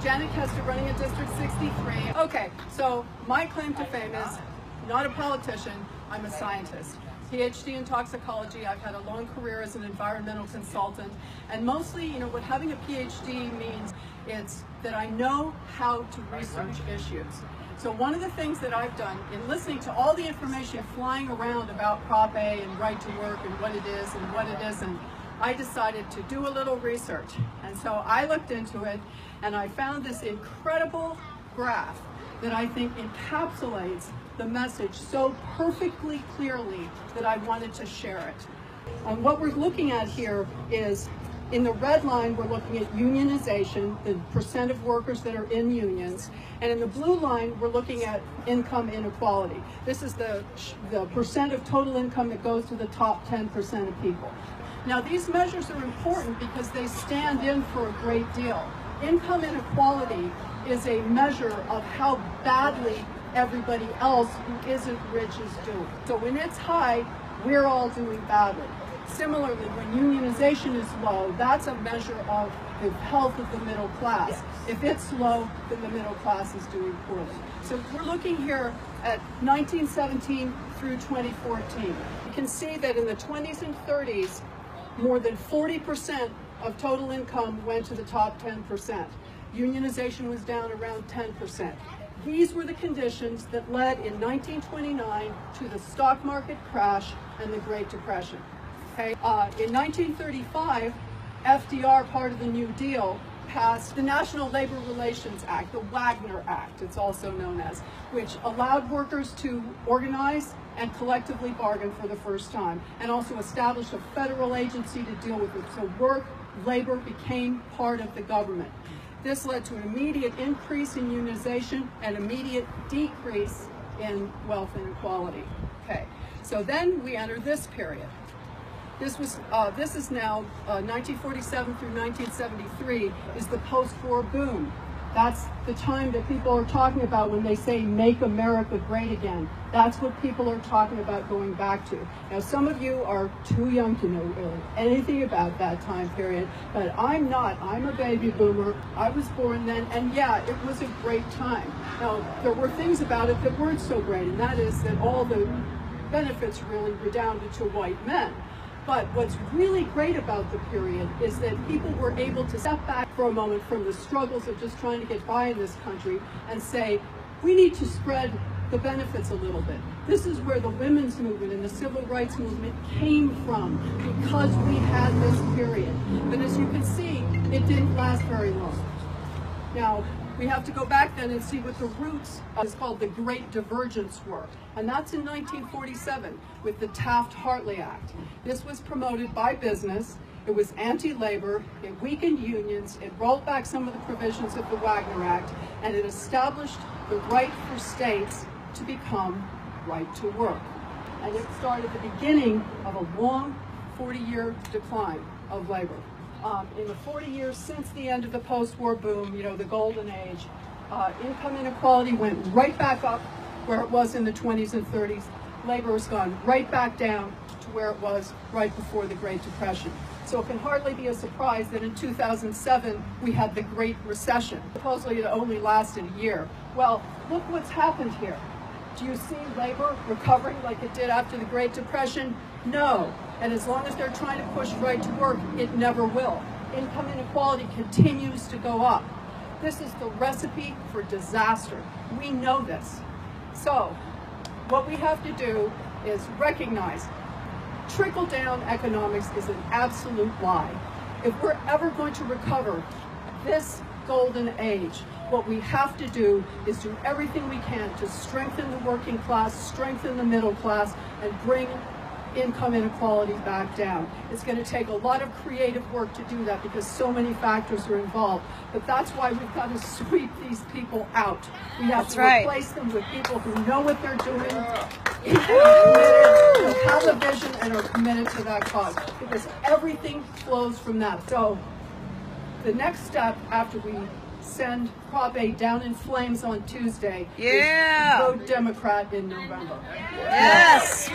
Janet Kester, running in District 63. Okay, so my claim to fame is not a politician, I'm a scientist. PhD in toxicology. I've had a long career as an environmental consultant, and mostly, what having a PhD means is that I know how to research issues. So one of the things that I've done in listening to all the information flying around about Prop A and right to work and what it is and what it isn't, I decided to do a little research. And so I looked into it and I found this incredible graph that I think encapsulates the message so perfectly clearly that I wanted to share it. And what we're looking at here is, in the red line, we're looking at unionization, the percent of workers that are in unions, and in the blue line, we're looking at income inequality. This is the percent of total income that goes to the top 10% of people. Now, these measures are important because they stand in for a great deal. Income inequality is a measure of how badly everybody else who isn't rich is doing. So when it's high, we're all doing badly. Similarly, when unionization is low, that's a measure of the health of the middle class. Yes. If it's low, then the middle class is doing poorly. So we're looking here at 1917 through 2014. You can see that in the 20s and 30s, more than 40% of total income went to the top 10%. Unionization was down around 10%. These were the conditions that led in 1929 to the stock market crash and the Great Depression. Okay. In 1935, FDR, part of the New Deal, passed the National Labor Relations Act, the Wagner Act, it's also known as, which allowed workers to organize and collectively bargain for the first time, and also established a federal agency to deal with it. So labor became part of the government. This led to an immediate increase in unionization and immediate decrease in wealth inequality. Okay, so then we enter this period. This is now 1947 through 1973 is the post-war boom. That's the time that people are talking about when they say "Make America Great Again." That's what people are talking about going back to. Now, some of you are too young to know really anything about that time period, but I'm not. I'm a baby boomer. I was born then, and yeah, it was a great time. Now, there were things about it that weren't so great, and that is that all the benefits really redounded to white men. But what's really great about the period is that people were able to step back for a moment from the struggles of just trying to get by in this country and say, we need to spread the benefits a little bit. This is where the women's movement and the civil rights movement came from, because we had this period. But as you can see, it didn't last very long. Now, we have to go back then and see what the roots of what's called the Great Divergence were. And that's in 1947 with the Taft-Hartley Act. This was promoted by business. It was anti-labor, it weakened unions, it rolled back some of the provisions of the Wagner Act, and it established the right for states to become right to work. And it started the beginning of a long 40-year decline of labor. In the 40 years since the end of the post-war boom, the golden age, income inequality went right back up where it was in the 20s and 30s. Labor has gone right back down to where it was right before the Great Depression. So it can hardly be a surprise that in 2007 we had the Great Recession. Supposedly it only lasted a year. Well, look what's happened here. Do you see labor recovering like it did after the Great Depression? No. And as long as they're trying to push right to work, it never will. Income inequality continues to go up. This is the recipe for disaster. We know this. So what we have to do is recognize trickle-down economics is an absolute lie. If we're ever going to recover this golden age, what we have to do is do everything we can to strengthen the working class, strengthen the middle class, and bring income inequality back down. It's going to take a lot of creative work to do that because so many factors are involved. But that's why we've got to sweep these people out. We have to replace them with people who know what they're doing, and are committed, who have a vision, and are committed to that cause. Because everything flows from that. So the next step after we send Prop A down in flames on Tuesday is vote Democrat in November. Yes.